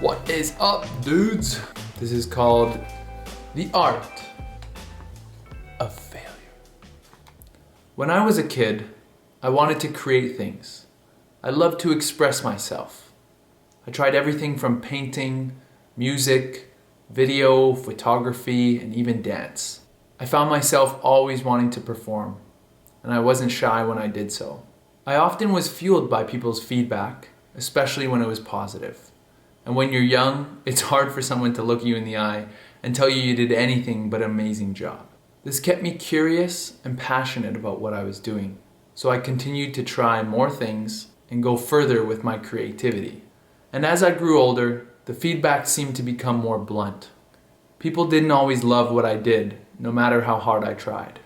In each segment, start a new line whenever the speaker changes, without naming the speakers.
What is up, dudes? This is called The Art of Failure. When I was a kid, I wanted to create things. I loved to express myself. I tried everything from painting, music, video, photography, and even dance. I found myself always wanting to perform, and I wasn't shy when I did so. I often was fueled by people's feedback, especially when it was positive. And when you're young, it's hard for someone to look you in the eye and tell you did anything but an amazing job. This kept me curious and passionate about what I was doing, so I continued to try more things and go further with my creativity. And as I grew older, the feedback seemed to become more blunt. People didn't always love what I did, no matter how hard I tried.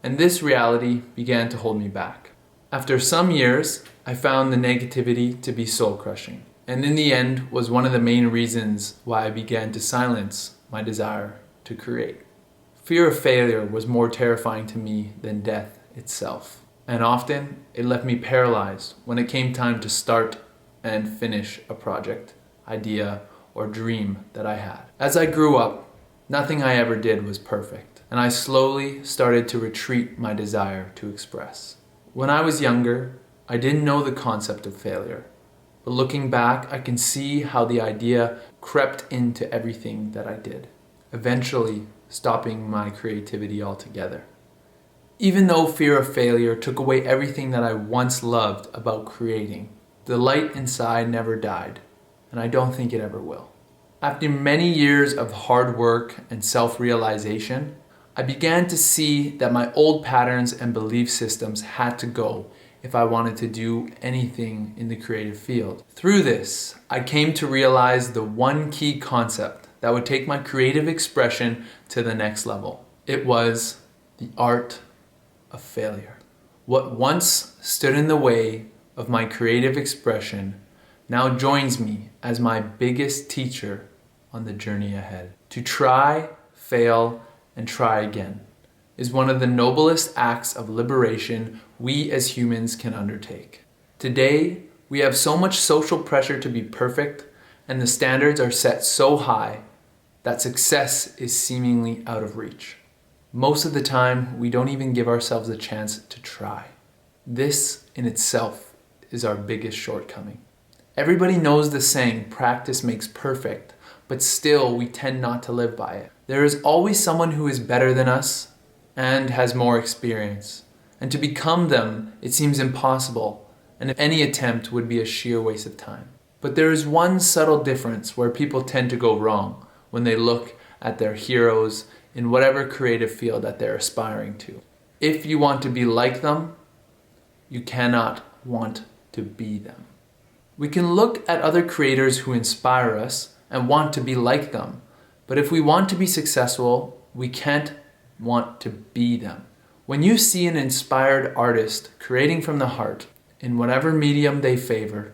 And this reality began to hold me back. After some years, I found the negativity to be soul-crushing. And in the end was one of the main reasons why I began to silence my desire to create. Fear of failure was more terrifying to me than death itself. And often it left me paralyzed when it came time to start and finish a project, idea, or dream that I had. As I grew up, nothing I ever did was perfect, and I slowly started to retreat my desire to express. When I was younger, I didn't know the concept of failure. But looking back, I can see how the idea crept into everything that I did, eventually stopping my creativity altogether. Even though fear of failure took away everything that I once loved about creating, the light inside never died, and I don't think it ever will. After many years of hard work and self-realization, I began to see that my old patterns and belief systems had to go if I wanted to do anything in the creative field. Through this, I came to realize the one key concept that would take my creative expression to the next level. It was the art of failure. What once stood in the way of my creative expression now joins me as my biggest teacher on the journey ahead. To try, fail, and try again is one of the noblest acts of liberation we as humans can undertake. Today, we have so much social pressure to be perfect, and the standards are set so high that success is seemingly out of reach. Most of the time, we don't even give ourselves a chance to try. This in itself is our biggest shortcoming. Everybody knows the saying, practice makes perfect, but still we tend not to live by it. There is always someone who is better than us and has more experience. And to become them, it seems impossible, and any attempt would be a sheer waste of time. But there is one subtle difference where people tend to go wrong when they look at their heroes in whatever creative field that they're aspiring to. If you want to be like them, you cannot want to be them. We can look at other creators who inspire us and want to be like them, but if we want to be successful, we can't want to be them. When you see an inspired artist creating from the heart in whatever medium they favor,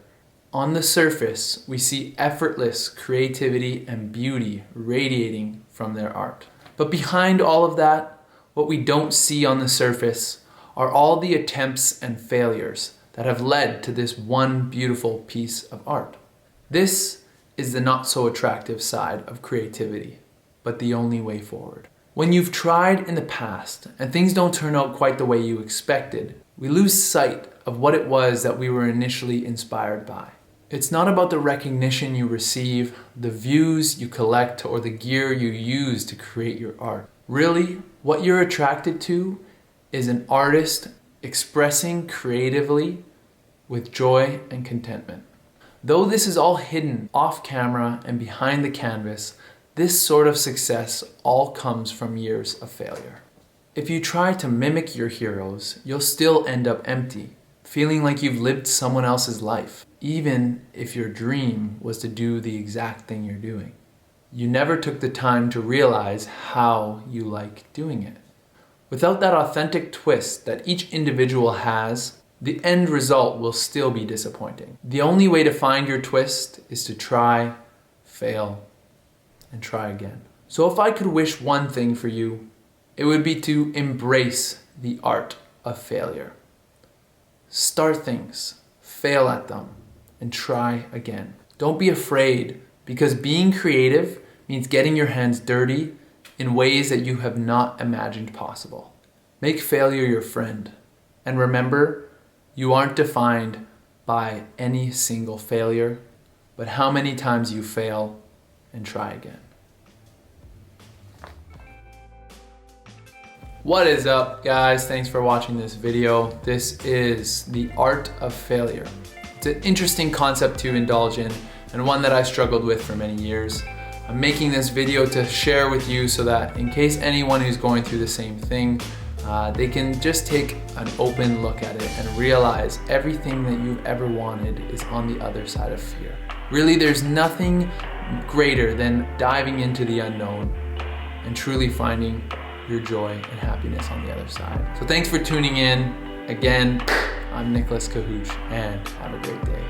on the surface we see effortless creativity and beauty radiating from their art. But behind all of that, what we don't see on the surface are all the attempts and failures that have led to this one beautiful piece of art. This is the not so attractive side of creativity, but the only way forward. When you've tried in the past and things don't turn out quite the way you expected, we lose sight of what it was that we were initially inspired by. It's not about the recognition you receive, the views you collect, or the gear you use to create your art. Really, what you're attracted to is an artist expressing creatively with joy and contentment. Though this is all hidden off camera and behind the canvas, this sort of success all comes from years of failure. If you try to mimic your heroes, you'll still end up empty, feeling like you've lived someone else's life, even if your dream was to do the exact thing you're doing. You never took the time to realize how you like doing it. Without that authentic twist that each individual has, the end result will still be disappointing. The only way to find your twist is to try, fail, and try again. So if I could wish one thing for you, it would be to embrace the art of failure. Start things, fail at them, and try again. Don't be afraid Because being creative means getting your hands dirty in ways that you have not imagined possible. Make failure your friend. And remember, you aren't defined by any single failure, but how many times you fail and try again. What is up, guys? Thanks for watching this video. This is the art of failure. It's an interesting concept to indulge in and one that I struggled with for many years. I'm making this video to share with you so that in case anyone who's going through the same thing, they can just take an open look at it and realize everything that you've ever wanted is on the other side of fear. Really, there's nothing greater than diving into the unknown and truly finding your joy and happiness on the other side. So thanks for tuning in. Again, I'm Nicholas Cahooch, and have a great day.